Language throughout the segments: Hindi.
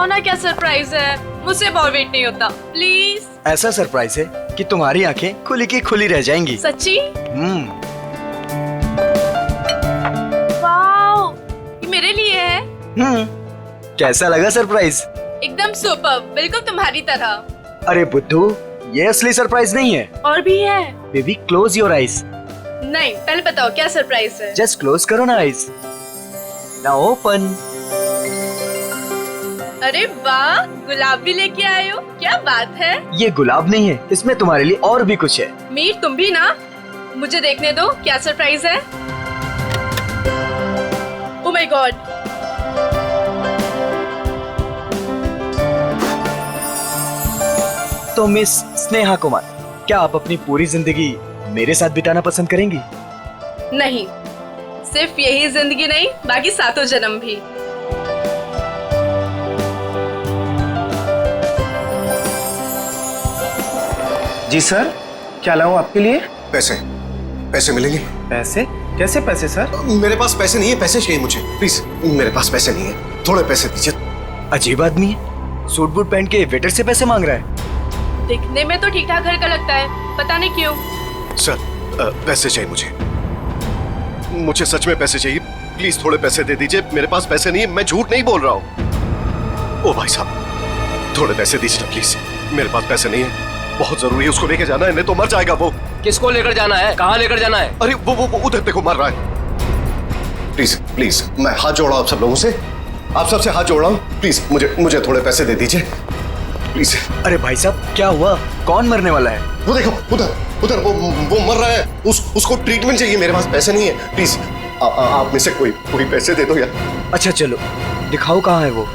बताओ ना क्या सरप्राइज है, मुझसे बहुत वेट नहीं होता, प्लीज। ऐसा सरप्राइज है कि तुम्हारी आंखें खुली की खुली रह जाएंगी। सच्ची? वाओ, ये मेरे लिए है। कैसा लगा सरप्राइज? एकदम सुपर, बिल्कुल तुम्हारी तरह। अरे बुद्धू, ये असली सरप्राइज नहीं है। और भी है। Baby close your eyes. नहीं, पहले बताओ क्या सरप्राइज है। जस्ट क्लोज करो ना आईज। Now open. अरे वाह, गुलाब भी लेके आए हो, क्या बात है। ये गुलाब नहीं है, इसमें तुम्हारे लिए और भी कुछ है। मीर तुम भी ना, मुझे देखने दो क्या सरप्राइज है। ओह माय गॉड, तो मिस स्नेहा कुमार, क्या आप अपनी पूरी जिंदगी मेरे साथ बिताना पसंद करेंगी? नहीं, सिर्फ यही जिंदगी नहीं, बाकी सातों जन्म भी। जी सर, क्या लाऊं आपके लिए? पैसे पैसे मिलेंगे? पैसे? कैसे पैसे सर? मेरे पास पैसे नहीं है, पैसे चाहिए मुझे प्लीज। मेरे पास पैसे नहीं है, थोड़े पैसे दीजिए। अजीब आदमी है, सूट बूट पहन के वेटर से पैसे मांग रहा है। दिखने में तो ठीक ठाक घर का लगता है, पता नहीं क्यों। सर पैसे चाहिए मुझे सच में पैसे चाहिए, प्लीज थोड़े पैसे दे दीजिए। मेरे पास पैसे नहीं है, मैं झूठ नहीं बोल रहा हूँ। ओ भाई साहब, थोड़े पैसे दीजिए ना प्लीज, मेरे पास पैसे नहीं है, बहुत जरूरी है, उसको लेके जाना है, नहीं तो मर जाएगा वो। किसको लेकर जाना है, कहाँ लेकर जाना है? अरे वो उधर देखो, मर रहा है। प्लीज प्लीज, मैं हाथ जोड़ रहा हूँ आप सब लोगों से, आप सबसे हाथ जोड़ रहा हूँ, प्लीज मुझे थोड़े पैसे दे दीजिए प्लीज। अरे भाई साहब, क्या हुआ? कौन मरने वाला है? वो देखो उधर वो मर रहा है, उसको ट्रीटमेंट चाहिए, मेरे पास पैसे नहीं है, प्लीज आप में से कोई पैसे दे दो यार। अच्छा चलो, दिखाओ कहाँ है वो।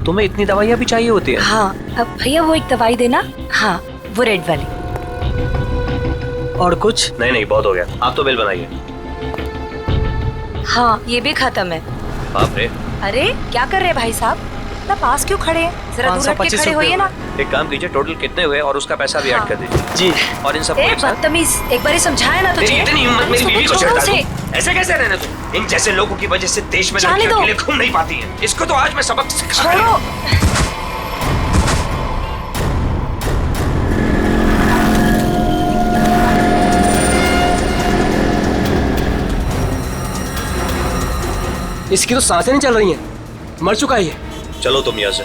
तुम्हें इतनी दवाइयाँ भी चाहिए होती है? हाँ, अब भैया वो एक दवाई देना। हाँ, वो रेड वाली। और कुछ? नहीं, बहुत हो गया, आप तो बिल बनाइए। हाँ, ये भी खत्म है। बाप रे। अरे क्या कर रहे हैं भाई साहब, इतना पास क्यों खड़े हैं? जरा दूर हट के खड़े होइए ना। एक काम कीजिए, टोटल कितने हुए और उसका पैसा भी ऐड कर दीजिए। जी। और इन सब बदतमीज, एक बार ही समझाया ना तुझे। इतनी हिम्मत मेरी बीवी को चढ़ता तुम? ऐसे कैसे रहने तुम? इन जैसे लोगों की वजह से देश में लड़कियां अकेले घूम नहीं पाती हैं। इसको तो आज मैं सबक सिखा रही हूं। इसकी तो सांसें नहीं चल रही हैं, मर चुका है ये। चलो तुम यहाँ से।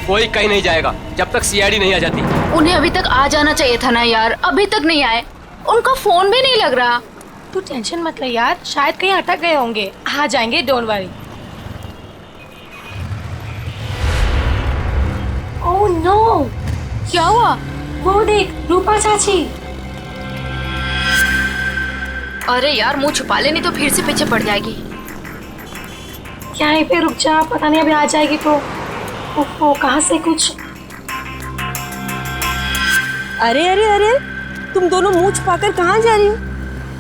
कोई कहीं नहीं जाएगा जब तक सीआईडी नहीं आ जाती। उन्हें अभी तक आ जाना चाहिए था ना यार, अभी तक नहीं आए, उनका फोन भी नहीं लग रहा। तू टेंशन मत ले यार, शायद कहीं अटक गए होंगे, आ जाएंगे, डोंट वरी। ओह नो, क्या हुआ? वो देख रूपा चाची। अरे यार मुंह छुपा ले, नहीं तो फिर से पीछे पड़ जाएगी। क्या है पे, रुक जा, पता नहीं अभी आ जाएगी तो। ओहो, कहाँ से कुछ। अरे अरे अरे, तुम दोनों मुंह छुपाकर कहाँ जा रही हो?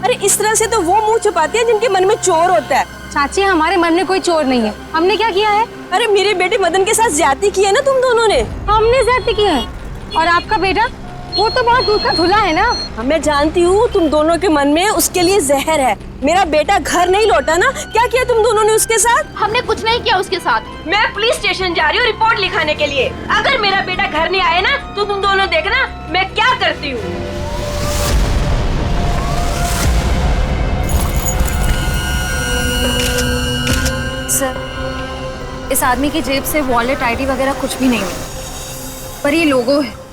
अरे इस तरह से तो वो मुंह छुपाती है जिनके मन में चोर होता है। चाची हमारे मन में कोई चोर नहीं है, हमने क्या किया है? अरे मेरे बेटे मदन के साथ ज्यादती की है ना तुम दोनों ने। हमने ज्यादती की है, और आपका बेटा वो तो बहुत दूर का धुला है ना। मैं जानती हूँ तुम दोनों के मन में उसके लिए जहर है। मेरा बेटा घर नहीं लौटा ना, क्या किया तुम दोनों ने उसके साथ? हमने कुछ नहीं किया उसके साथ। मैं पुलिस स्टेशन जा रही हूँ रिपोर्ट लिखाने के लिए। अगर मेरा बेटा घर नहीं आया ना तो तुम दोनों देखना मैं क्या करती हूँ। सर, इस आदमी की जेब से वॉलेट, आईडी वगैरह कुछ भी नहीं है, पर ये लोगो है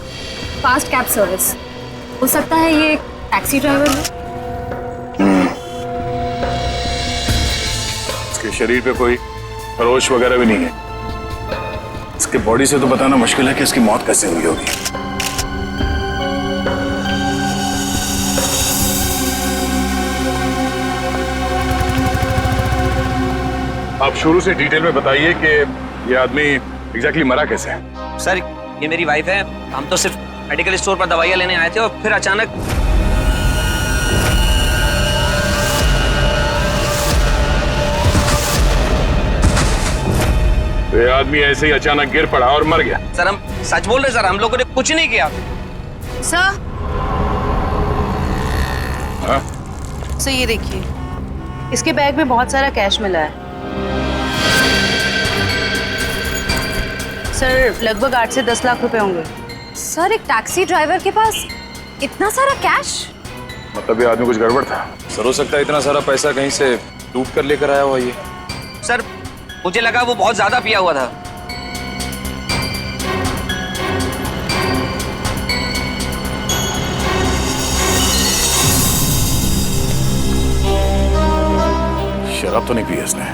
फास्ट कैब सर्विस। हो सकता है ये एक टैक्सी ड्राइवर है। इसके शरीर पे कोई खरोच वगैरह भी नहीं है। इसके बॉडी से तो बताना मुश्किल है कि इसकी मौत कैसे हुई होगी। आप शुरू से डिटेल में बताइए कि ये आदमी एग्जैक्टली मरा कैसे है। सर, ये मेरी वाइफ है, हम तो सिर्फ मेडिकल स्टोर पर दवाइयाँ लेने आए थे और फिर अचानक ये आदमी ऐसे ही अचानक गिर पड़ा और मर गया। सर हम सच बोल रहे सर, हम लोगों ने कुछ नहीं किया। सर हाँ? सर ये देखिए, इसके बैग में बहुत सारा कैश मिला है सर, लगभग 8 से 10 लाख रुपए होंगे। सर एक टैक्सी ड्राइवर के पास इतना सारा कैश? मतलब ये आदमी कुछ गड़बड़ था। सर हो सकता है इतना सारा पैसा कहीं से लूट कर लेकर आया हुआ ये। सर मुझे लगा वो बहुत ज्यादा पिया हुआ था। शराब तो नहीं पी इसने।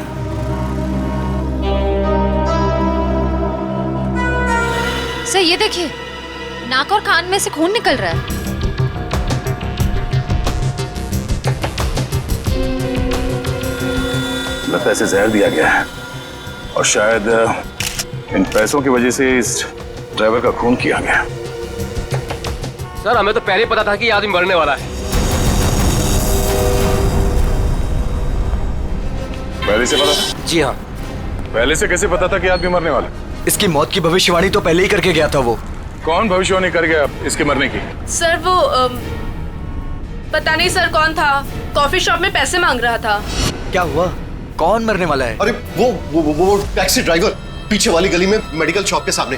सर ये देखिए, नाक और कान में से खून निकल रहा है। लगता है इसे जहर दिया गया है और शायद इन पैसों की वजह से इस ड्राइवर का खून किया गया। सर हमें तो पहले ही पता था कि ये आदमी मरने वाला है। पहले से पता था? जी हाँ। पहले से कैसे पता था कि आदमी मरने वाला? इसकी मौत की भविष्यवाणी तो पहले ही करके गया था वो। कौन भविष्यवाणी कर गया इसके मरने की? सर वो पता नहीं सर कौन था, कॉफी शॉप में पैसे मांग रहा था। क्या हुआ? कौन मरने वाला है? अरे वो टैक्सी ड्राइवर, पीछे वाली गली में मेडिकल शॉप के सामने।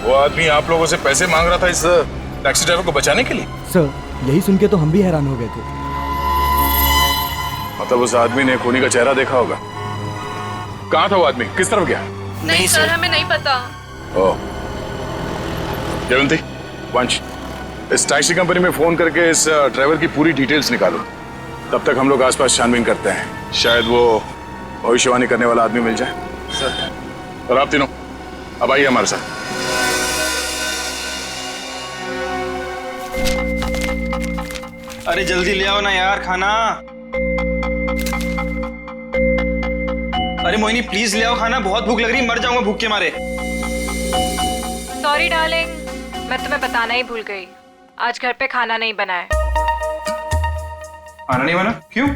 वो आदमी आप लोगों से पैसे मांग रहा था इस टैक्सी ड्राइवर को बचाने के लिए? सर यही सुन के तो हम भी हैरान हो गए थे। मतलब उस आदमी ने खूनी का चेहरा देखा होगा। कहाँ था वो आदमी? किस तरफ गया? नहीं सर, हमें नहीं पता। ओह, जयवंती, वंश, इस टैक्सी कंपनी में फोन करके इस ड्राइवर की पूरी डिटेल्स निकालो। तब तक हम लोग आसपास छानबीन करते हैं, शायद वो भविष्यवाणी करने वाला आदमी मिल जाए। सर, और आप तीनों अब आइए हमारे साथ। अरे जल्दी ले आओ ना यार खाना। अरे मोहिनी प्लीज ले आओ खाना, बहुत भूख लग रही है, मर जाऊंगा भूख के मारे। सॉरी डार्लिंग, मैं तुम्हें बताना ही भूल गई, आज घर पे खाना नहीं बना है। खाना नहीं बना? क्यों?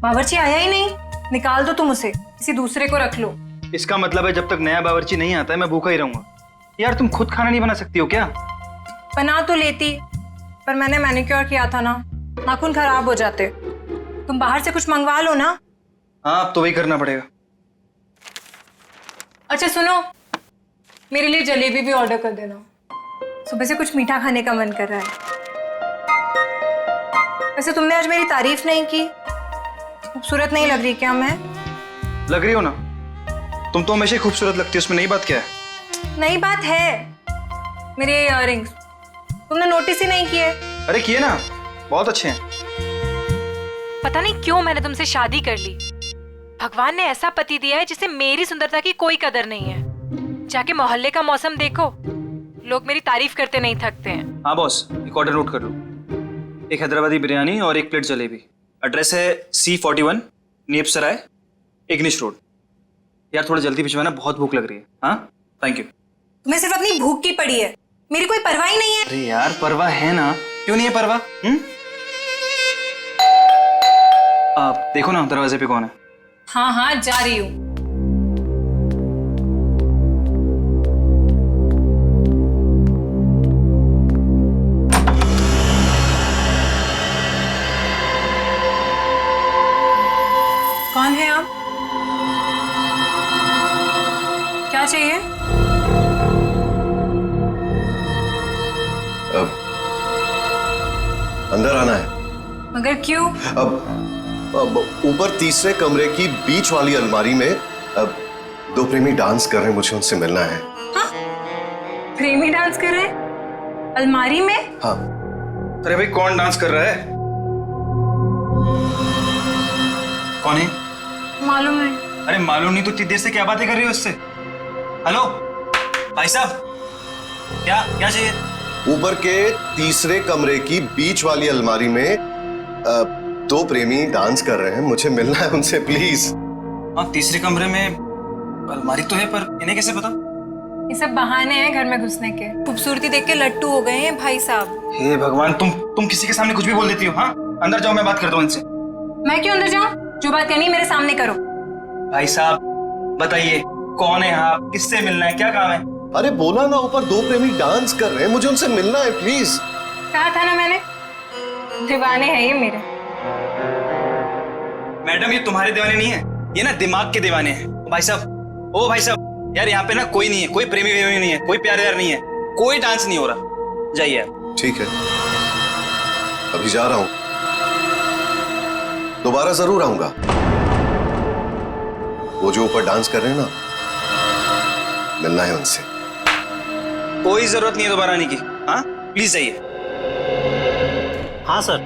बावर्ची आया ही नहीं, निकाल दो तुम उसे, किसी दूसरे को रख लो। इसका मतलब है जब तक नया बावर्ची नहीं आता है मैं भूखा ही रहूंगा। यार तुम खुद खाना नहीं बना सकती हो क्या? बना तो लेती, पर मैंने मैनिक्योर किया था ना, नाखून खराब हो जाते। तुम बाहर से कुछ मंगवा लो ना। हाँ अब तो वही करना पड़ेगा। अच्छा सुनो, मेरे लिए जलेबी भी ऑर्डर कर देना, सुबह से कुछ मीठा खाने का मन कर रहा है। वैसे तुमने आज मेरी तारीफ नहीं की, खूबसूरत नहीं लग रही क्या मैं? लग रही हो ना, तुम तो हमेशा ही खूबसूरत लगती हो, उसमें नई बात क्या है? नई बात है, मेरे इयररिंग्स तुमने नोटिस ही नहीं किए। अरे किए ना, बहुत अच्छे हैं। पता नहीं क्यों मैंने तुमसे शादी कर ली। भगवान ने ऐसा पति दिया है जिसे मेरी सुंदरता की कोई कदर नहीं है। जाके मोहल्ले का मौसम देखो, लोग मेरी तारीफ करते नहीं थकते हैं। हाँ बॉस, एक ऑर्डर नोट कर लो, एक हैदराबादी बिरयानी और एक प्लेट जलेबी। एड्रेस है C41 नीप सराय, इग्निश रोड। यार थोड़ा जल्दी भिजवाना, बहुत भूख लग रही है। हाँ थैंक यू। तुम्हें सिर्फ अपनी भूख की पड़ी है, मेरी कोई परवाह ही नहीं है। अरे यार परवाह है ना, क्यों नहीं है परवाह? आप देखो ना दरवाजे पे कौन है। हाँ हाँ जा रही हूँ। कौन है आप? क्या चाहिए? अब अंदर आना है। मगर क्यों? अब ऊपर तीसरे कमरे की बीच वाली अलमारी में अब दो प्रेमी डांस कर रहे हैं, मुझे उनसे मिलना है। हाँ? प्रेमी डांस कर रहे हैं अलमारी में? हाँ। अरे भाई कौन डांस कर रहा है? कौन है? मालूम है। अरे मालूम नहीं तो इतनी देर से क्या बातें कर रही हो इससे? हेलो भाई साहब, क्या क्या चाहिए? ऊपर के तीसरे कमरे की बीच वाली अलमारी में दो प्रेमी डांस कर रहे हैं, मुझे मिलना है उनसे प्लीज। हाँ तीसरे कमरे में अलमारी तो है, पर इन्हें कैसे पता? ये सब बहाने हैं घर में घुसने के। खूबसूरती देख के लट्टू हो गए हैं भाई साहब। हे भगवान, तुम किसी के सामने कुछ भी बोल देती हो। हाँ अंदर जाओ, मैं बात करता हूँ इनसे। मैं क्यों अंदर जाऊँ? जो बात करनी है मेरे सामने करो। भाई साहब बताइए कौन है आप, किससे मिलना है, क्या काम है? अरे बोला ना, ऊपर दो प्रेमी डांस कर रहे हैं, मुझे उनसे मिलना है प्लीज। कहा था ना मैंने, दीवाने हैं ये मेरे। मैडम ये तुम्हारे दीवाने नहीं है, ये ना दिमाग के दीवाने हैं। भाई साहब, ओ भाई साहब, यार यहाँ पे ना कोई नहीं है, कोई प्रेमी वेमी नहीं है, कोई प्यार व्यार नहीं है, कोई डांस नहीं हो रहा। जाइए आप। ठीक है, अभी जा रहा हूं, दोबारा जरूर आऊंगा। वो जो ऊपर डांस कर रहे हैं ना, मिलना है उनसे। कोई जरूरत नहीं है दोबारा आने की। हाँ प्लीज जाइए। हाँ सर,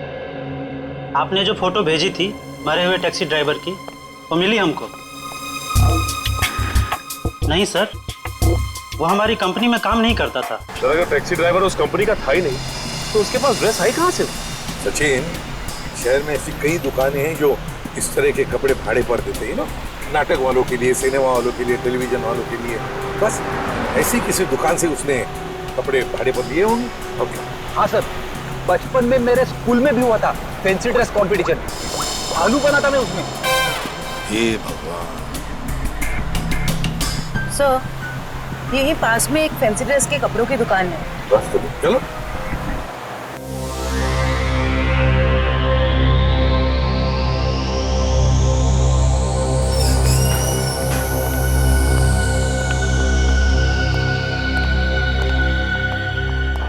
आपने जो फोटो भेजी थी मरे हुए टैक्सी ड्राइवर की, वो मिली हमको। नहीं सर, वो हमारी कंपनी में काम नहीं करता था। सर अगर टैक्सी ड्राइवर उस कंपनी का था ही नहीं तो उसके पास ड्रेस आई कहाँ से? सचिन, शहर में ऐसी कई दुकानें हैं जो इस तरह के कपड़े भाड़े पर देते हैं ना, नाटक वालों के लिए, सिनेमा वालों के लिए, टेलीविजन वालों के लिए। बस ऐसी किसी दुकान से उसने कपड़े भाड़े पर लिए होंगे। और क्या? हाँ सर, बचपन में मेरे स्कूल में भी हुआ था फैंसी ड्रेस कंपटीशन, भालू बना था मैं उसमें। हे भगवान। सर, यहीं पास में एक फैंसी ड्रेस के कपड़ों की दुकान है। बस तो चलो।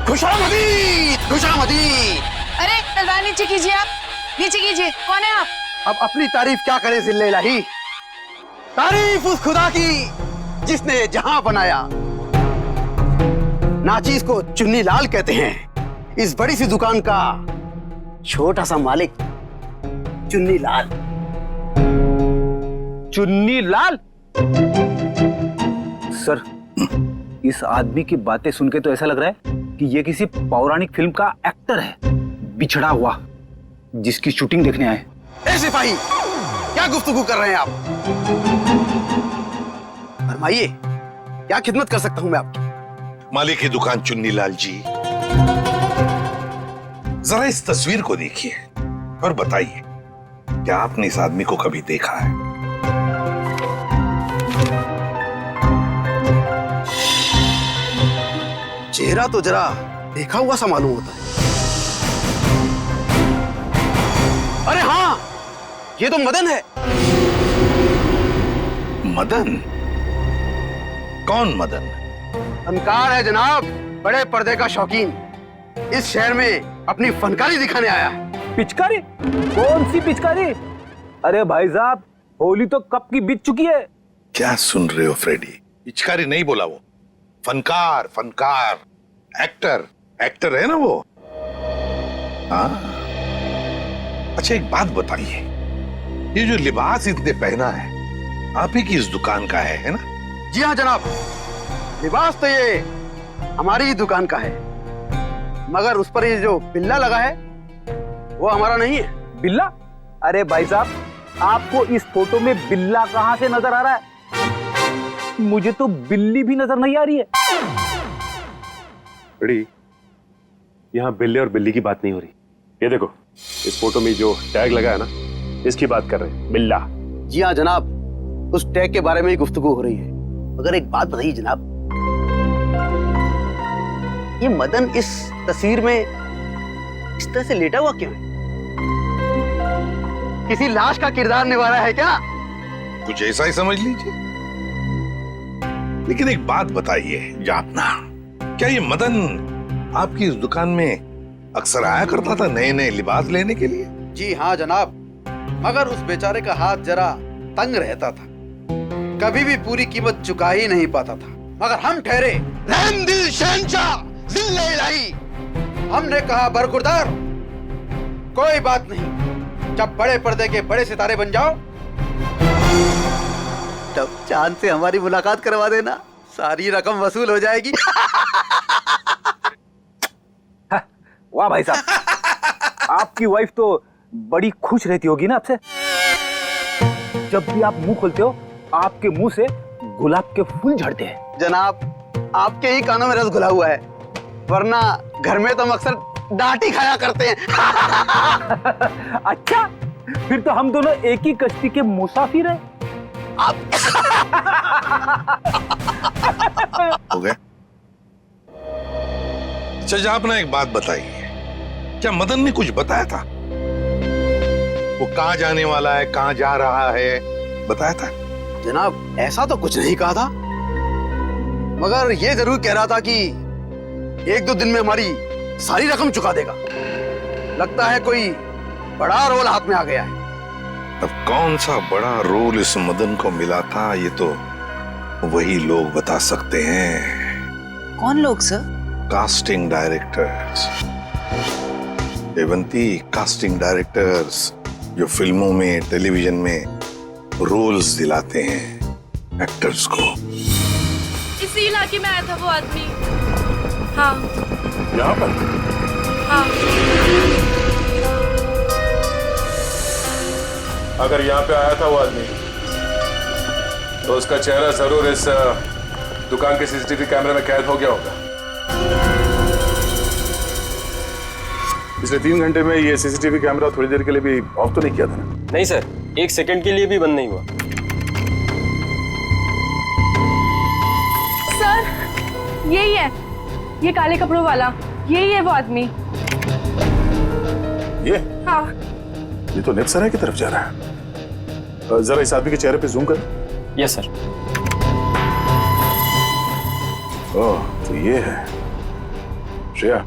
खुशामदी, खुशामदी। अरे तलवार नीचे कीजिए, आप नीचे कीजिए। कौन है आप? अब अपनी तारीफ क्या करे जिल्ले इलाही, तारीफ उस खुदा की जिसने जहां बनाया। नाचीज को चुन्नी लाल कहते हैं, इस बड़ी सी दुकान का छोटा सा मालिक चुन्नी लाल। चुन्नी लाल? सर, इस आदमी की बातें सुन के तो ऐसा लग रहा है कि ये किसी पौराणिक फिल्म का एक्टर है, बिछड़ा हुआ, जिसकी शूटिंग देखने आए। ए सिपाही, क्या गुफ्तगू कर रहे हैं आप? फरमाइए, क्या खिदमत कर सकता हूं मैं आपकी? मालिक की दुकान चुन्नी लाल जी, जरा इस तस्वीर को देखिए और बताइए, क्या आपने इस आदमी को कभी देखा है? चेहरा तो जरा देखा हुआ सा मालूम होता है। अरे हाँ, ये तो मदन है। मदन? कौन मदन? फनकार है जनाब, बड़े पर्दे का शौकीन। इस शहर में अपनी फनकारी दिखाने आया है। पिचकारी? कौन सी पिचकारी? अरे भाई साहब, होली तो कब की बीत चुकी है। क्या सुन रहे हो फ्रेडी? पिचकारी नहीं बोला वो, फनकार, फनकार, एक्टर, एक्टर है ना वो। हाँ, अच्छा एक बात बताइए, ये जो लिबास इसने पहना है आप ही की इस दुकान का है ना? जी हाँ जनाब, लिबास तो ये हमारी ही दुकान का है, मगर उस पर ये जो बिल्ला लगा है वो हमारा नहीं है। बिल्ला? अरे भाई साहब, आपको इस फोटो में बिल्ला कहां से नजर आ रहा है? मुझे तो बिल्ली भी नजर नहीं आ रही है। बड़ी, यहाँ बिल्ले और बिल्ली की बात नहीं हो रही। ये देखो, इस फोटो में जो टैग लगा है ना, इसकी बात कर रहे हैं, बिल्ला। जी हाँ जनाब, उस टैग के बारे में ही गुफ्तगू हो रही है। मगर एक बात बताइए जनाब, ये मदन इस तस्वीर में इस तरह से लेटा हुआ क्यों है? किसी लाश का किरदार निभा रहा है क्या? कुछ ऐसा ही समझ लीजिए। लेकिन एक बात बताइए जापना, क्या ये मदन आपकी इस दुकान में अक्सर आया करता था नए नए लिबास लेने के लिए? जी हाँ जनाब, मगर उस बेचारे का हाथ जरा तंग रहता था, कभी भी पूरी कीमत चुका ही नहीं पाता था। मगर हम ठहरे रहम दिल शहंशाह जिल्ले इलाही, हमने कहा बरखुरदार, कोई बात नहीं, जब बड़े पर्दे के बड़े सितारे बन जाओ तब चांद से हमारी मुलाकात करवा देना, सारी रकम वसूल हो जाएगी। वाह भाई साहब, आपकी वाइफ तो बड़ी खुश रहती होगी ना आपसे। जब भी आप मुंह खोलते हो आपके मुंह से गुलाब के फूल झड़ते हैं। जनाब, आपके ही कानों में रस घुला हुआ है, वरना घर में तो हम अक्सर डांट ही खाया करते हैं। अच्छा, फिर तो हम दोनों एक ही कश्ती के मुसाफिर हैं। हो गया? अच्छा, आपने एक बात बताई, क्या मदन ने कुछ बताया था? वो कहाँ जाने वाला है, कहाँ जा रहा है, बताया था? जनाब ऐसा तो कुछ नहीं कहा था, मगर ये जरूर कह रहा था कि 1-2 दिन में हमारी सारी रकम चुका देगा। लगता है कोई बड़ा रोल हाथ में आ गया है। अब कौन सा बड़ा रोल इस मदन को मिला था, ये तो वही लोग बता सकते हैं। कौन लोग sir? Casting directors Devanti, casting directors जो फिल्मों में, टेलीविजन में रोल्स दिलाते हैं एक्टर्स को। इसी इलाके में आया था वो आदमी। हाँ। यहाँ पर? हाँ। अगर यहाँ पे आया था वो आदमी, तो उसका चेहरा जरूर इस दुकान के सीसीटीवी कैमरे में कैद हो गया होगा। पिछले 3 घंटे में ये सीसीटीवी कैमरा थोड़ी देर के लिए भी ऑफ तो नहीं किया था ना? नहीं सर, 1 सेकंड के लिए भी बंद नहीं हुआ। सर, यही है, ये काले कपड़ों वाला, यही है वो आदमी। ये? हाँ। ये तो नेपसराय की तरफ जा रहा है। जरा इस आदमी के चेहरे पे जूम कर। Yes sir. ओह, तो ये है। श्रेया,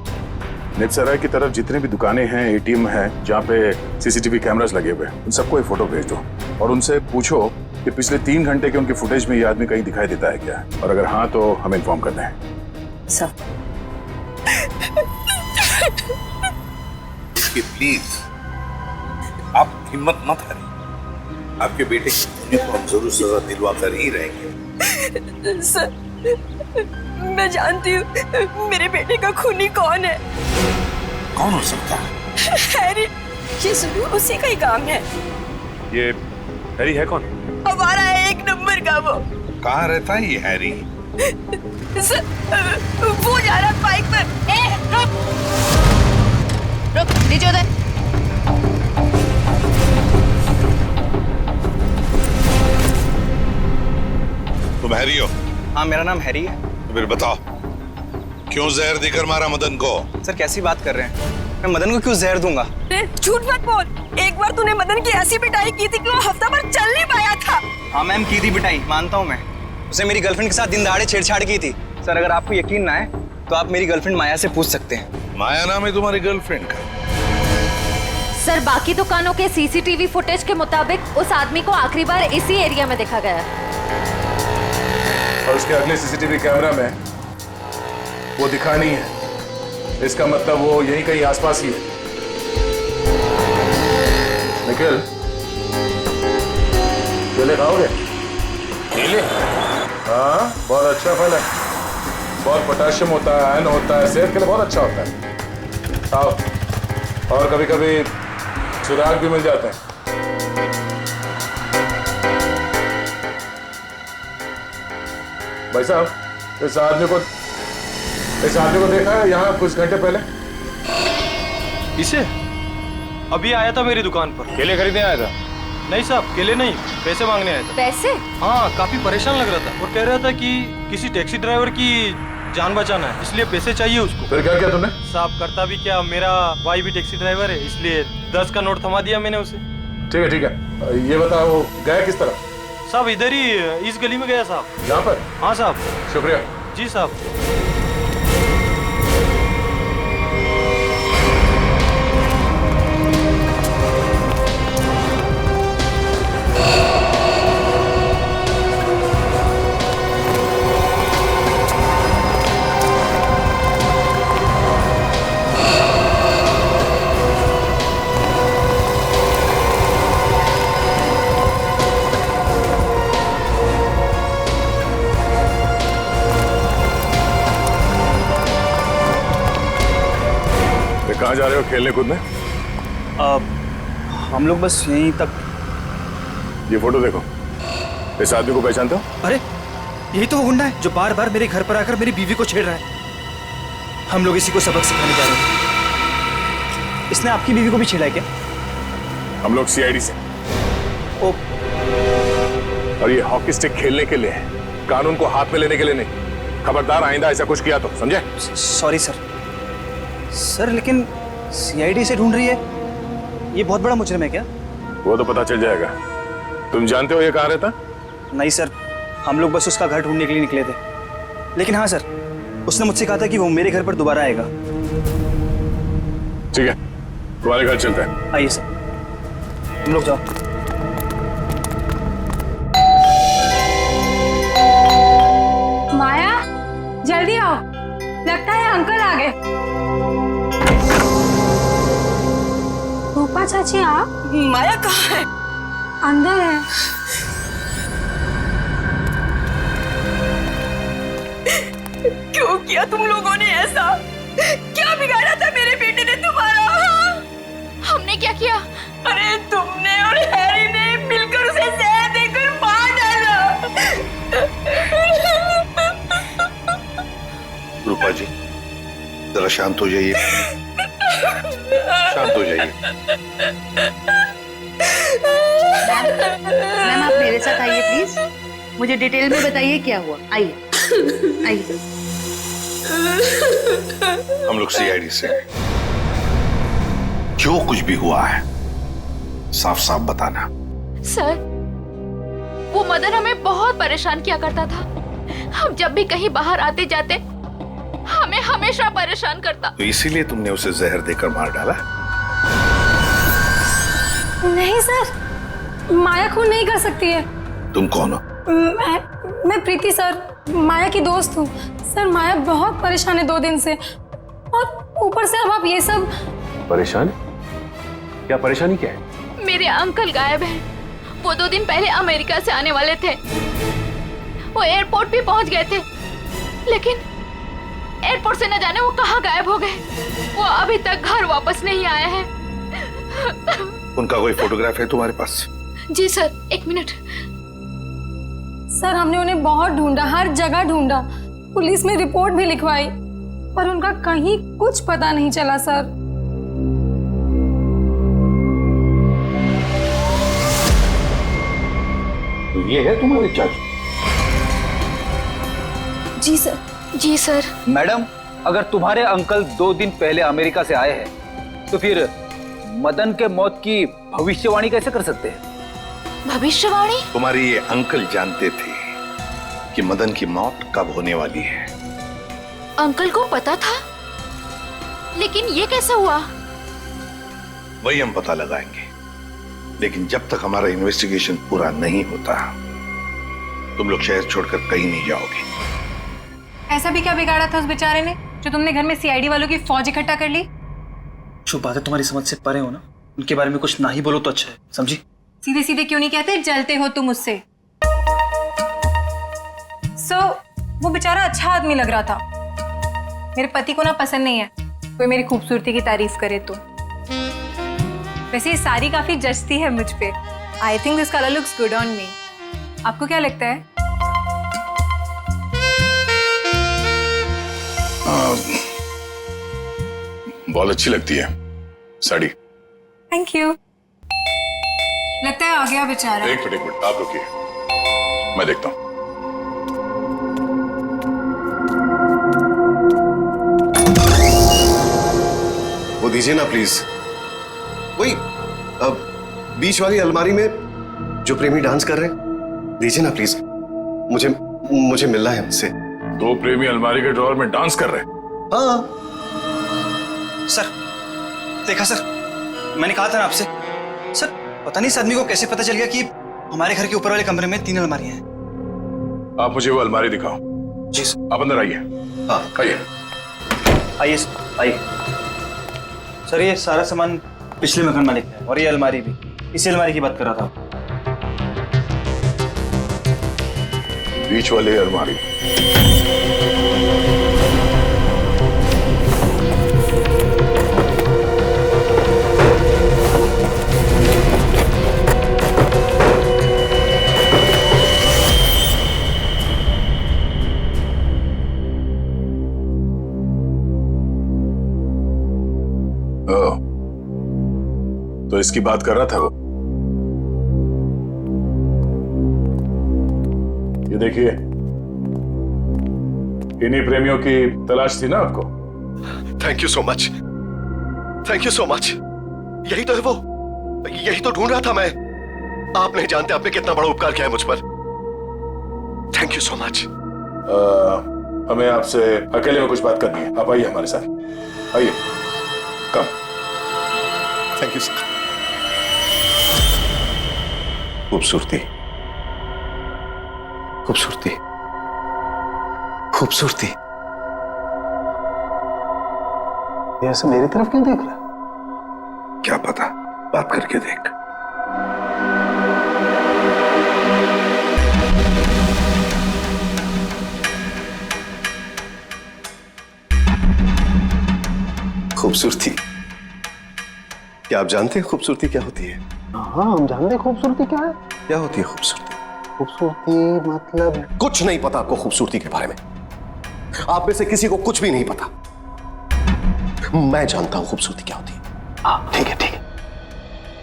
नेपसराय की तरफ जितने भी दुकानें हैं, एटीएम हैं, जहाँ पे सीसीटीवी कैमरास लगे हुए हैं, उन सबको एक फोटो भेज दो और उनसे पूछो कि पिछले 3 घंटे के उनके फुटेज में ये आदमी कहीं दिखाई देता है क्या, और अगर हाँ तो हमें इन्फॉर्म करना है। सर। प्लीज आप हिम्मत मत हारिए, आपके बेटे की तो हम जरूर सजा दिलवा कर ही रहेंगे। सर, मैं जानती हूँ मेरे बेटे का खूनी कौन है। कौन हो सकता है? हैरी, ये जरूर उसी का ही काम है। ये हैरी है कौन? हमारा है 1 नंबर का वो। कहाँ रहता है ये हैरी? सर, वो जा रहा है बाइक पर। रुक, नीचे उधर। तुम हैरी हो? हाँ, मेरा नाम हैरी है। तो फिर बताओ, क्यों जहर देकर मारा मदन को? सर कैसी बात कर रहे हैं? मैं मदन को क्यों जहर दूंगा? झूठ मत बोल। एक बार तूने मदन की ऐसी पिटाई की थी कि वो हफ्ता भर चल नहीं पाया था। हाँ मैम, की थी पिटाई, मानता हूँ मैं। उसे मेरी गर्लफ्रेंड के साथ दिन दहाड़े छेड़छाड़ की थी। सर अगर आपको यकीन ना है तो आप मेरी गर्लफ्रेंड माया से पूछ सकते हैं। माया नाम है तुम्हारी गर्लफ्रेंड का? सर, बाकी दुकानों के सीसीटीवी फुटेज के मुताबिक उस आदमी को आखिरी बार इसी एरिया में देखा गया। और उसके अगले सीसीटीवी कैमरा में वो दिखा नहीं है। इसका मतलब वो यहीं कहीं आसपास ही है। निखिल, केले खाओगे? केले? हाँ, बहुत अच्छा फल है, बहुत पोटेशियम होता है, आयरन होता है, सेहत के लिए बहुत अच्छा होता है। खाओ। और कभी कभी सुराग भी मिल जाते हैं। भाई साहब, इस आदमी को देखा है यहाँ कुछ घंटे पहले? इसे? अभी आया था मेरी दुकान पर। केले खरीदने आया था? नहीं साहब, केले नहीं, पैसे मांगने आया था। पैसे? हाँ, काफी परेशान लग रहा था और कह रहा था कि किसी टैक्सी ड्राइवर की जान बचाना है, इसलिए पैसे चाहिए उसको। फिर क्या किया तुमने? साहब करता भी क्या, मेरा भाई भी टैक्सी ड्राइवर है, इसलिए 10 का नोट थमा दिया मैंने उसे। ठीक है। ये बताओ, वो गया किस तरफ? साहब इधर ही, इस गली में गया साहब। यहाँ पर? हाँ साहब। शुक्रिया। जी साहब। कहाँ जा रहे हो खेलने कूदने? हम लोग बस यहीं तक। ये फोटो देखो, इस आदमी को पहचानते हो? अरे यही तो वो गुंडा है जो बार बार मेरे घर पर आकर मेरी बीवी को छेड़ रहा है। हम लोग इसी को सबक सिखाने जा रहे हैं। इसने आपकी बीवी को भी छेड़ा है क्या? हम लोग सीआईडी से। ओ, और ये हॉकी स्टिक खेलने के लिए है, कानून को हाथ में लेने के लिए नहीं। खबरदार आइंदा ऐसा कुछ किया तो, समझे? Sorry sir. सर लेकिन सीआईडी से ढूंढ रही है, ये बहुत बड़ा मुजरिम है क्या? वो तो पता चल जाएगा। तुम जानते हो ये कहाँ रहता? नहीं सर, हम लोग बस उसका घर ढूंढने के लिए निकले थे। लेकिन हाँ सर, उसने मुझसे कहा था कि वो मेरे घर पर दोबारा आएगा। ठीक है, तुम्हारे घर चलते हैं। आइए सर, तुम लोग जाओ। माया, जल्दी आओ, लगता है अंकल आ गए। रूपा चाची आप? माया कहाँ है? अंदर है। क्यों किया तुम लोगों ने ऐसा? क्या बिगाड़ा था मेरे बेटे ने तुम्हारा? हमने क्या किया? अरे तुमने और हैरी ने मिलकर उसे जहर देकर मार डाला। रूपा जी, जरा शांत हो जाइए, शांत हो जाइए। मैम आप मेरे साथ आइए प्लीज, मुझे डिटेल में बताइए क्या हुआ। आइए आइए। हम लोग सीआईडी से हैं। जो कुछ भी हुआ है साफ साफ बताना। सर, वो मदन हमें बहुत परेशान किया करता था। हम जब भी कहीं बाहर आते जाते हमें हमेशा परेशान करता। तो इसीलिए तुमने उसे जहर देकर मार डाला? नहीं सर, माया खून नहीं कर सकती है। तुम कौन हो? मैं प्रीति सर, माया की दोस्त हूँ। सर माया बहुत परेशान है 2 दिन से, और ऊपर से अब आप ये सब। परेशान? क्या परेशानी क्या है? मेरे अंकल गायब हैं। वो 2 दिन पहले अमेरिका से आने वाले थे। वो एयरपोर्ट भी पहुंच गए थे, लेकिन एयरपोर्ट से न जाने वो कहाँ गायब हो गए। वो अभी तक घर वापस नहीं आए हैं। उनका कोई फोटोग्राफ है तुम्हारे पास? जी सर, 1 मिनट। सर हमने उन्हें बहुत ढूंढा, हर जगह ढूंढा, पुलिस में रिपोर्ट भी लिखवाई, पर उनका कहीं कुछ पता नहीं चला सर। तो ये है तुम्हारे चाचू? जी सर। जी सर। मैडम, अगर तुम्हारे अंकल 2 दिन पहले अमेरिका से आए हैं, तो फिर मदन के मौत की भविष्यवाणी कैसे कर सकते हैं? भविष्यवाणी? तुम्हारे ये अंकल जानते थे कि मदन की मौत कब होने वाली है। अंकल को पता था, लेकिन ये कैसे हुआ? वही हम पता लगाएंगे, लेकिन जब तक हमारा इन्वेस्टिगेशन पूरा नहीं होता तुम लोग शहर छोड़कर कहीं नहीं जाओगे। ऐसा भी क्या बिगाड़ा था उस बेचारे ने जो तुमने घर में सीआईडी वालों की फौज इकट्ठा कर ली? जो बातें तुम्हारी समझ से परे हो ना, उनके बारे में कुछ ना ही बोलो तो अच्छा है, समझी? सीधे सीधे क्यों नहीं कहते जलते हो तुम उससे? वो बेचारा अच्छा आदमी लग रहा था। मेरे पति को ना पसंद नहीं है कोई मेरी खूबसूरती की तारीफ करे तो। वैसे ये साड़ी काफी जचती है मुझ पे। I think this colour looks good on me. आपको क्या लगता है? बहुत अच्छी लगती है साड़ी। Thank you. लगता है आ गया बेचारा। एक मिनट आप रुकिए, मैं देखता हूं। वो दीजिए ना प्लीज। वही बीच वाली अलमारी में जो प्रेमी डांस कर रहे हैं, दीजिए ना प्लीज। मुझे मिलना है उनसे। 2 प्रेमी अलमारी के ड्रॉअर में डांस कर रहे हैं? हाँ सर, देखा सर, मैंने कहा था ना आपसे। सर पता नहीं इस आदमी को कैसे पता चल गया कि हमारे घर के ऊपर वाले कमरे में 3 अलमारियां हैं। आप मुझे वो अलमारी दिखाओ। जी सर। आप अंदर आइए। हाँ आइए। आइए आइए। सर ये सारा सामान पिछले मकान मालिक का है, और ये अलमारी भी इसी अलमारी की बात कर रहा था। बीच वाले अलमारी। तो इसकी बात कर रहा था वो। ये देखिए, इन्हीं प्रेमियों की तलाश थी ना आपको? Thank you so much, thank you so much. यही तो है वो, यही तो ढूंढ रहा था मैं। आप नहीं जानते आपने कितना बड़ा उपकार किया है मुझ पर। Thank you so much. हमें आपसे अकेले में कुछ बात करनी है, आप आइए हमारे साथ, आइए, कम। Thank you sir. खूबसूरती, खूबसूरती, खूबसूरती। ऐसे मेरी तरफ क्यों देख रहा? क्या पता, बात करके देख। खूबसूरती, क्या आप जानते हैं खूबसूरती क्या होती है? हाँ, हम जानते हैं खूबसूरती क्या है। क्या होती है खूबसूरती? खूबसूरती मतलब कुछ नहीं पता आपको खूबसूरती के बारे में। आप में से किसी को कुछ भी नहीं पता। मैं जानता हूं खूबसूरती क्या होती है। हाँ, ठीक है, ठीक है,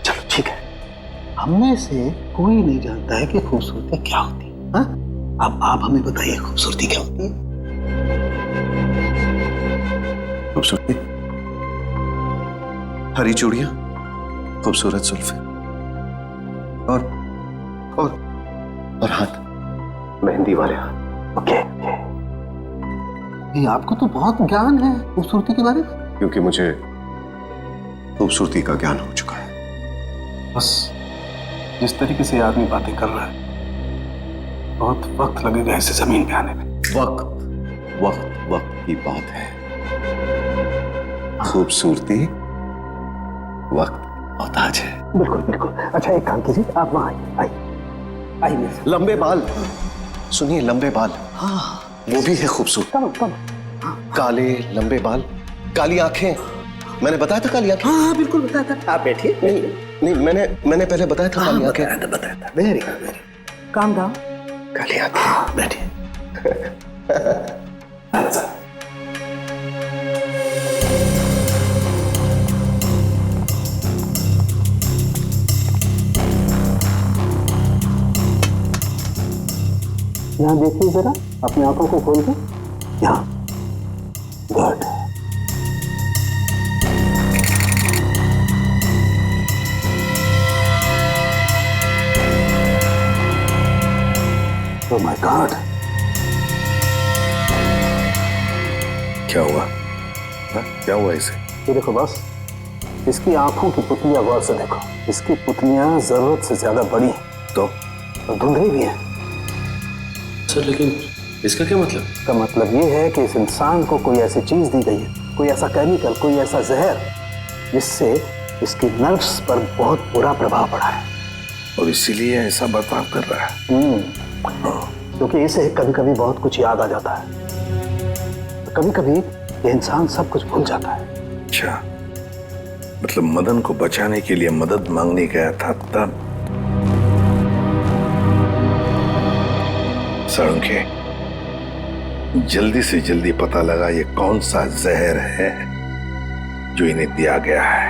चलो ठीक है। हम में से कोई नहीं जानता है कि खूबसूरती क्या होती है। हाँ? अब आप हमें बताइए खूबसूरती क्या होती है? खूबसूरती हरी चूड़ियां, खूबसूरत जुल्फे और हाथ, मेहंदी वाले हाथ। ओके, ये आपको तो बहुत ज्ञान है खूबसूरती के बारे में। क्योंकि मुझे खूबसूरती का ज्ञान हो चुका है। बस जिस तरीके से आदमी बातें कर रहा है, बहुत वक्त लगेगा इसे जमीन पे आने में। वक्त वक्त वक्त की बात है। खूबसूरती वक्त मोहताज है। बिल्कुल बिल्कुल। अच्छा एक काम कीजिए, आप वहां आइए, आइए मेरे साथ। लंबे बाल, सुनिए, लंबे बाल, हाँ वो भी है खूबसूरत। काले लंबे बाल, काली आंखें। मैंने बताया था काली आंखें। हाँ बिल्कुल बताया था। आप बैठिए। नहीं, मैंने पहले बताया था काली आंखें। बताया था। Very good, calm down. काली आंखें। बैठिए। यहाँ देखिए जरा, अपनी आंखों को खोल के। यहाँ, गुड। ओह माय गॉड, क्या हुआ? क्या हुआ इसे? ये देखो बस, इसकी आंखों की पुतलियां गौर से देखो। इसकी पुतलियां जरूरत से ज्यादा बड़ी हैं तो धुंधली भी हैं। सर लेकिन इसका क्या मतलब? इसका मतलब ये है कि इस इंसान को कोई ऐसी चीज दी गई है, कोई ऐसा केमिकल, कोई ऐसा जहर, जिससे इसकी नर्व्स पर बहुत बुरा प्रभाव पड़ा है और इसीलिए ऐसा बर्ताव कर रहा है। क्योंकि इसे कभी कभी बहुत कुछ याद आ जाता है, कभी कभी ये इंसान सब कुछ भूल जाता है। अच्छा, मतलब मदन को बचाने के लिए मदद मांगने गया था तब। सड़ुंखे, जल्दी से जल्दी पता लगा ये कौन सा जहर है जो इन्हें दिया गया है।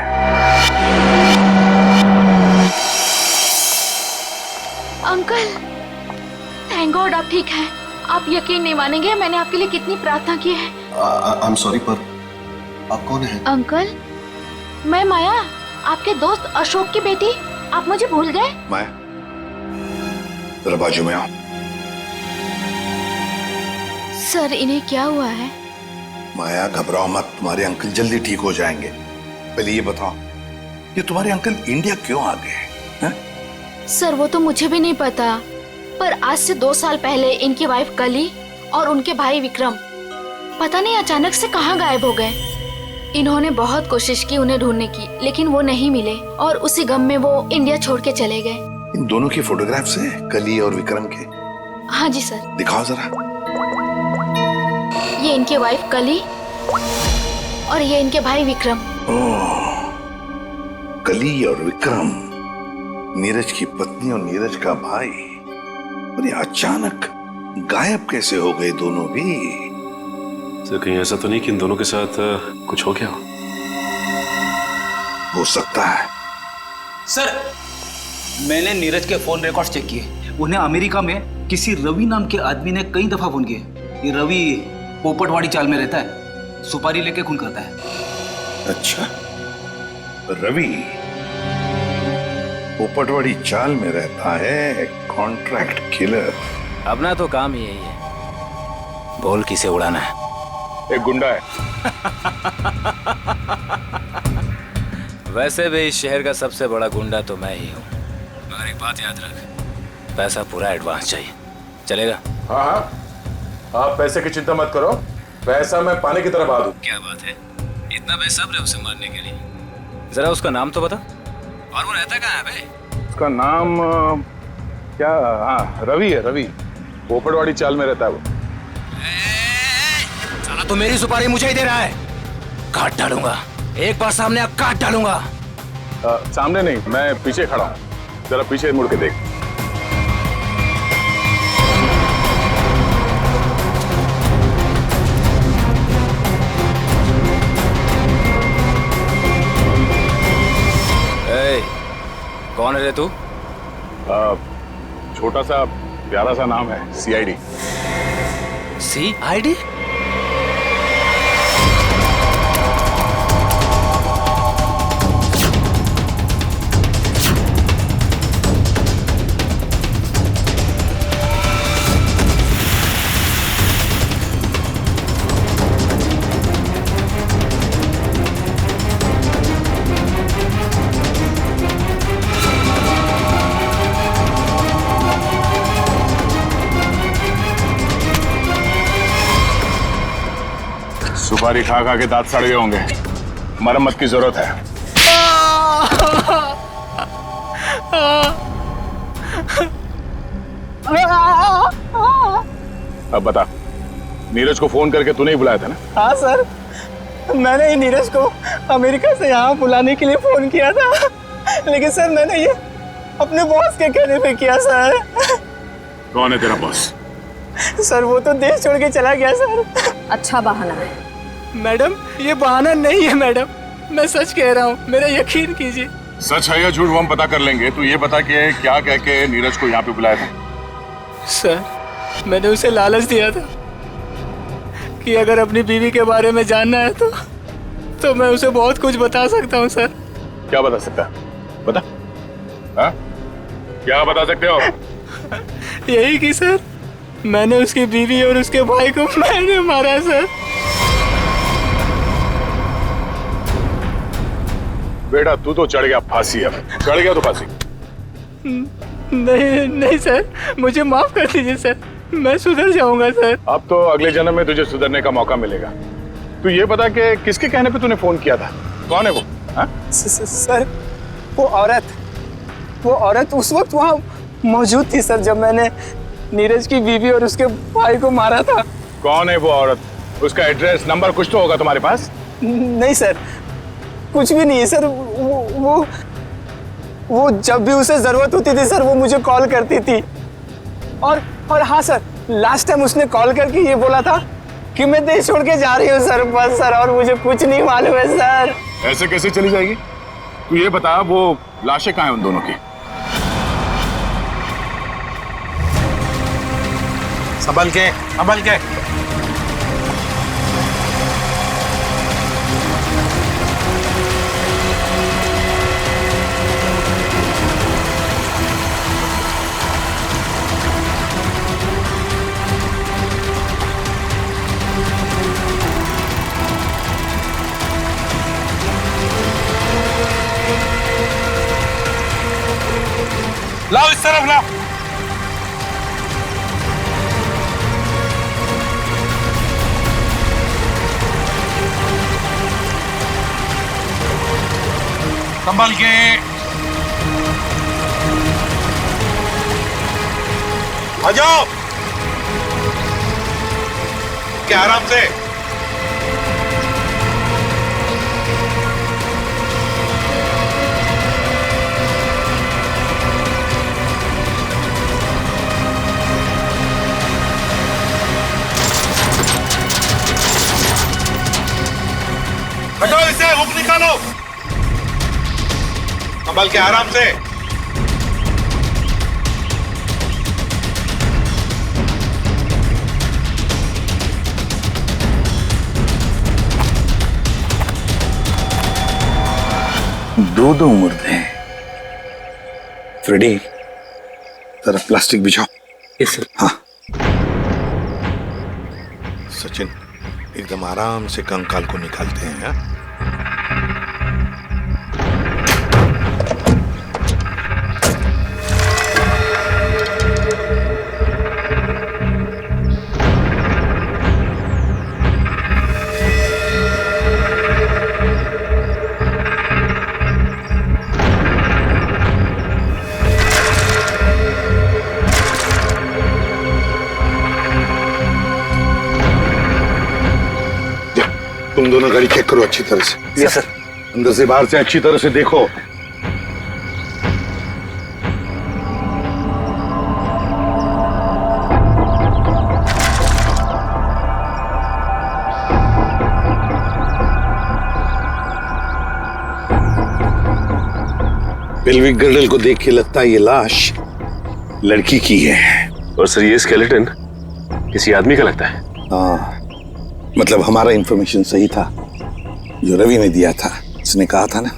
अंकल, थैंक गॉड आप ठीक हैं। आप यकीन नहीं मानेंगे, मैंने आपके लिए कितनी प्रार्थना की है। आई एम सॉरी, पर आप कौन हैं? अंकल, मैं माया, आपके दोस्त अशोक की बेटी। आप मुझे भूल गए? माया, जरा बाजू में आओ। सर, इन्हें क्या हुआ है? माया घबराओ मत, तुम्हारे अंकल जल्दी ठीक हो जाएंगे। पहले ये बताओ, ये तुम्हारे अंकल इंडिया क्यों आ गए? सर, वो तो मुझे भी नहीं पता, पर आज से 2 साल पहले इनकी वाइफ कली और उनके भाई विक्रम पता नहीं अचानक से कहाँ गायब हो गए। इन्होंने बहुत कोशिश की उन्हें ढूंढने की, लेकिन वो नहीं मिले और उसी गम में वो इंडिया छोड़ के चले गए। इन दोनों की फोटोग्राफ्स हैं, कली और विक्रम के? हाँ जी सर। दिखाओ जरा। ये इनके वाइफ कली और ये इनके भाई विक्रम। ओह, कली और विक्रम, नीरज की पत्नी और नीरज का भाई। और ये अचानक गायब कैसे हो गए दोनों भी? सर कहीं ऐसा तो नहीं कि इन दोनों के साथ कुछ हो गया हो सकता है। सर, मैंने नीरज के फोन रिकॉर्ड चेक किए। उन्हें अमेरिका में किसी रवि नाम के आदमी ने कई दफा फोन किया। ये रवि पोपटवाड़ी चाल में रहता है, सुपारी लेके खून करता है। अच्छा, रवि पोपटवाड़ी चाल में रहता है, कॉन्ट्रैक्ट किलर। अपना तो काम ही यही है, बोल किसे उड़ाना है। एक गुंडा है। वैसे भी इस शहर का सबसे बड़ा गुंडा तो मैं ही हूँ। मगर एक बात याद रख, पैसा पूरा एडवांस चाहिए। चलेगा? हाँ हाँ, आप पैसे की चिंता मत करो, पैसा मैं पानी की तरह बहा दूं। क्या बात है, इतना बेसब्र है उसे मारने के लिए। जरा उसका नाम तो बता, और वो रहता कहाँ है बे? उसका नाम क्या? हाँ, रवि है, रवि। पोपटवाड़ी चाल में रहता है वो। साला तो मेरी सुपारी मुझे ही दे रहा है। काट डालूंगा, एक बार सामने आ काट डालूंगा। सामने नहीं, मैं पीछे खड़ा हूँ, जरा पीछे मुड़ के देख। कौन है रे तू? छोटा सा प्यारा सा नाम है, CID। CID? सुपारी खा खा के दांत सड़ गए होंगे, मरम्मत की जरूरत है। अब बता, नीरज को फोन करके तूने ही बुलाया था ना? हाँ सर, मैंने ही नीरज को अमेरिका से यहाँ बुलाने के लिए फोन किया था, लेकिन सर मैंने ये अपने बॉस के कहने पे किया सर। कौन है तेरा बॉस? सर वो तो देश छोड़ के चला गया सर। अच्छा बहाना है। मैडम ये बहाना नहीं है मैडम, मैं सच कह रहा हूँ, मेरा यकीन कीजिए। सच है या झूठ वो हम पता कर लेंगे। तू ये बता कि क्या कह के नीरज को यहाँ पे बुलाया था? सर मैंने उसे लालच दिया था कि अगर अपनी बीवी के बारे में जानना है तो मैं उसे बहुत कुछ बता सकता हूँ सर। क्या बता सकता है? बता। हाँ? क्या बता सकते हो? यही कि सर मैंने उसकी बीवी और उसके भाई को मैंने मारा सर। बेटा तू तो चढ़ गया फांसी, अब चढ़ गया तो फांसी। नहीं नहीं सर, मुझे माफ कर दीजिए सर, मैं सुधर जाऊंगा सर। अब तो अगले जन्म में तुझे सुधरने का मौका मिलेगा। तू ये बता कि किसके कहने पे तूने फोन किया था? कौन है वो? सर वो औरत उस वक्त वहाँ मौजूद थी सर जब मैंने नीरज की बीवी और उसके भाई को मारा था। कौन है वो औरत? उसका एड्रेस नंबर कुछ तो होगा तुम्हारे पास? नहीं सर, कुछ भी नहीं है सर। वो जब भी उसे जरूरत होती थी सर वो मुझे कॉल करती थी। और हाँ सर, लास्ट टाइम उसने कॉल करके ये बोला था कि मैं देश छोड़ के जा रही हूँ सर, बस सर, और मुझे कुछ नहीं मालूम है सर। ऐसे कैसे चली जाएगी? तू ये बता, वो लाशें कहाँ हैं उन दोनों की? संभल के। लाओ इस तरफ लाओ। संभल के। आ जाओ। क्या आराम से। हटाओ इसे, हुक निकालो। संभल के आराम से। दो मुर्दे हैं। फ्रेडी, जरा प्लास्टिक बिछाओ। Yes sir. हाँ सचिन, एकदम आराम से कंकाल को निकालते हैं। हाँ? तुम दोनों गाड़ी चेक करो अच्छी तरह से। Yes sir. अंदर से बाहर से अच्छी तरह से देखो। पेल्विक गर्डल को देख के लगता है ये लाश लड़की की है। और सर ये स्केलेटन किसी आदमी का लगता है। हाँ, मतलब हमारा इंफॉर्मेशन सही था जो रवि ने दिया था। उसने कहा था ना,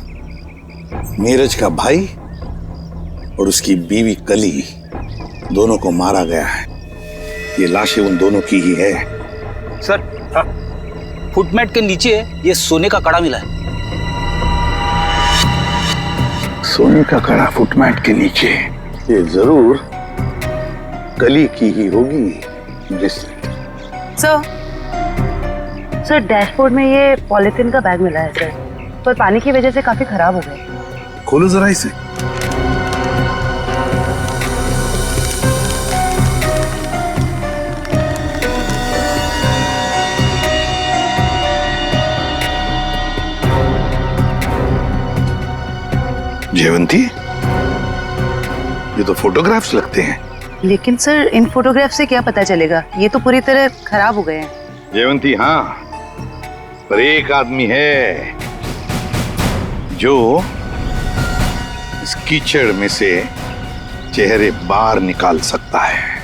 नीरज का भाई और उसकी बीवी कली दोनों को मारा गया है। ये लाशें उन दोनों की ही है। सर, फुटमैट के नीचे ये सोने का कड़ा मिला है। सोने का कड़ा फुटमैट के नीचे? ये जरूर कली की ही होगी। सर डैशबोर्ड में ये पॉलिथीन का बैग मिला है सर, पर पानी की वजह से काफी खराब हो गए। खोलो जरा इसे। जयवंती, ये तो फोटोग्राफ्स लगते हैं। लेकिन सर इन फोटोग्राफ से क्या पता चलेगा, ये तो पूरी तरह खराब हो गए हैं। जयवंती, हाँ, पर एक आदमी है जो इस कीचड़ में से चेहरे बाहर निकाल सकता है।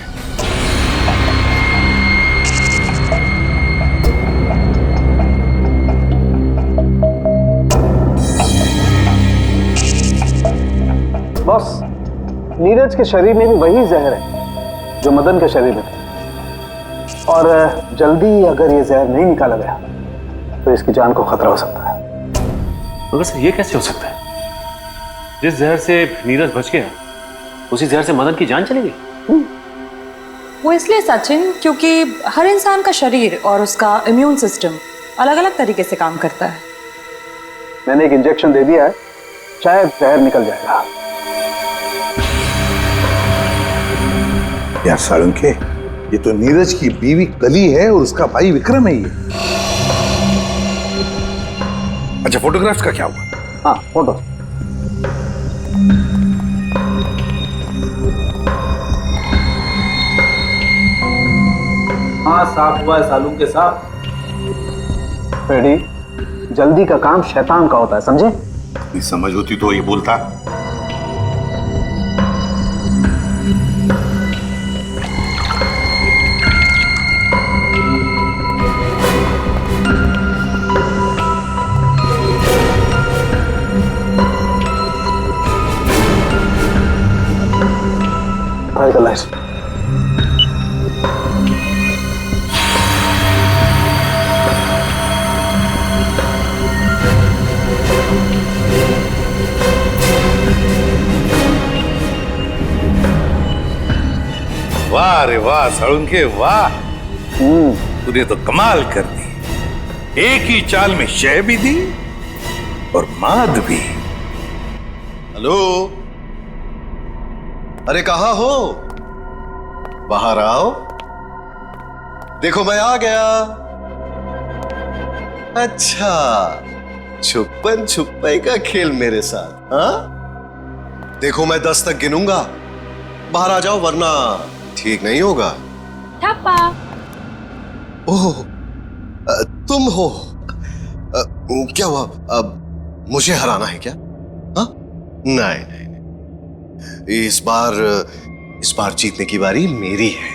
बॉस, नीरज के शरीर में भी वही जहर है जो मदन के शरीर में था, और जल्दी अगर ये जहर नहीं निकाला गया तो इसकी जान को खतरा हो सकता है। मगर सर ये कैसे हो सकता है? जिस जहर से नीरज बच गया उसी जहर से मदन की जान चली गई। वो इसलिए सचिन, क्योंकि हर इंसान का शरीर और उसका इम्यून सिस्टम अलग अलग तरीके से काम करता है। मैंने एक इंजेक्शन दे दिया है, शायद जहर निकल जाएगा। यार साळुंखे, ये तो नीरज की बीवी कली है और उसका भाई विक्रम है ये। अच्छा, फोटोग्राफ्स का क्या हुआ? हाँ, फोटो। हाँ, साफ हुआ है सालूंखे साहब। फ्रेडी, जल्दी का काम शैतान का होता है, समझे? समझ होती तो ये बोलता। वाह रे वाह साळुंखे, वाह, तूने तो कमाल कर दी। एक ही चाल में शय भी दी और माद भी। हेलो, अरे कहाँ हो? बाहर आओ, देखो मैं आ गया। अच्छा, छुपन छुपाई का खेल मेरे साथ? हाँ, देखो मैं 10 तक गिनूंगा, बाहर आ जाओ वरना ठीक नहीं होगा। ठप्पा। ओह, तुम हो? क्या हुआ? अब मुझे हराना है क्या? हाँ? नहीं नहीं नहीं, इस बार जीतने की बारी मेरी है।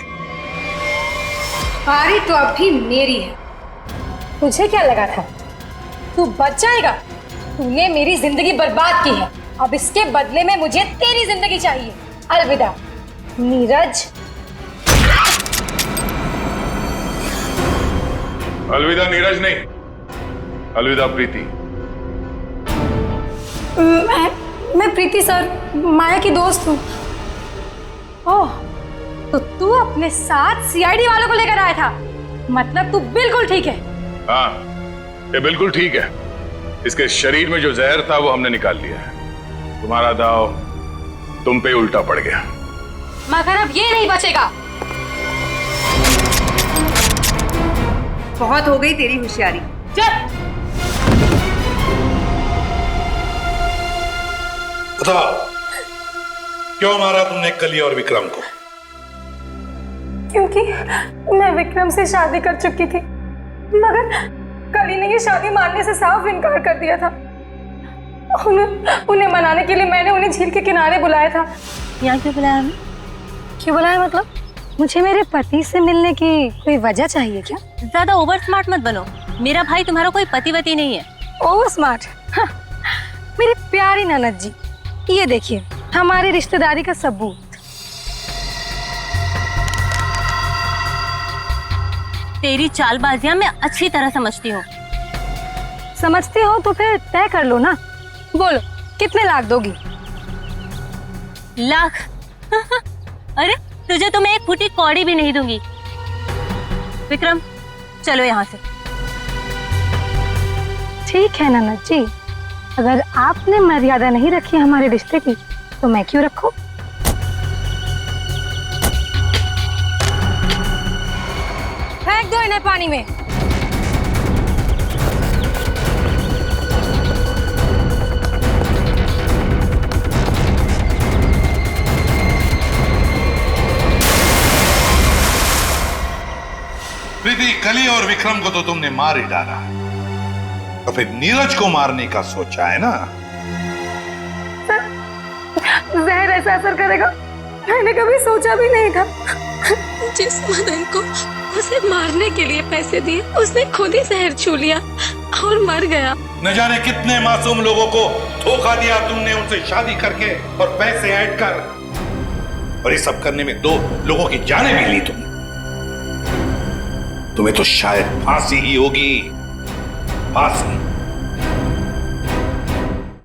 बारी तो अब भी मेरी है। तुझे क्या लगा था तू बच जाएगा? तूने मेरी जिंदगी बर्बाद की है, अब इसके बदले में मुझे तेरी जिंदगी चाहिए। अलविदा नीरज। अलविदा नीरज नहीं, अलविदा प्रीति। मैं प्रीति सर, माया की दोस्त हूँ। ओह, तो तू अपने साथ सीआईडी वालों को लेकर आया था? मतलब तू बिल्कुल ठीक है। हाँ, ये बिल्कुल ठीक है। इसके शरीर में जो जहर था वो हमने निकाल लिया है। तुम्हारा दाव तुम पे उल्टा पड़ गया। मगर अब ये नहीं बचेगा। बहुत हो गई तेरी होशियारी। चुप। बताओ, क्यों मारा तुमने कली और विक्रम को? क्योंकि मैं विक्रम से शादी कर चुकी थी, मगर कली ने ये शादी मानने से साफ इनकार कर दिया था। उन्हें मनाने के लिए मैंने उन्हें झील के किनारे बुलाया था। यहाँ क्यों बुलाया हमें? क्यों बुलाया मतलब? मुझे मेरे पति से मिलने की कोई वजह चाहिए क्या? ज्यादा ओवर स्मार्ट मत बनो। मेरा भाई तुम्हारा कोई पतिवती नहीं है। Over smart? हाँ, मेरी प्यारी ननद जी, ये देखिए हमारी रिश्तेदारी का सबूत। तेरी चालबाजियां मैं अच्छी तरह समझती हूँ। समझती हो तो फिर तय कर लो ना। बोलो कितने लाख दोगी? लाख? अरे तुझे तो मैं एक फूटी कौड़ी भी नहीं दूंगी। विक्रम चलो यहाँ से। ठीक है ननद जी, अगर आपने मर्यादा नहीं रखी हमारे रिश्ते की तो मैं क्यों रखूं? फेंक दो इन्हें पानी में। प्रीति, कली और विक्रम को तो तुमने मार ही डाला, तो फिर नीरज को मारने का सोचा है ना? जहर ऐसा असर करेगा मैंने कभी सोचा भी नहीं था। जिस मदन को उसे मारने के लिए पैसे दिए उसने खुद ही जहर छू लिया और मर गया। न जाने कितने मासूम लोगों को धोखा दिया तुमने, उनसे शादी करके और पैसे ऐड कर, और ये सब करने में 2 लोगों की जानें भी ली तुमने। तुम्हें तो शायद फांसी ही होगी, फांसी।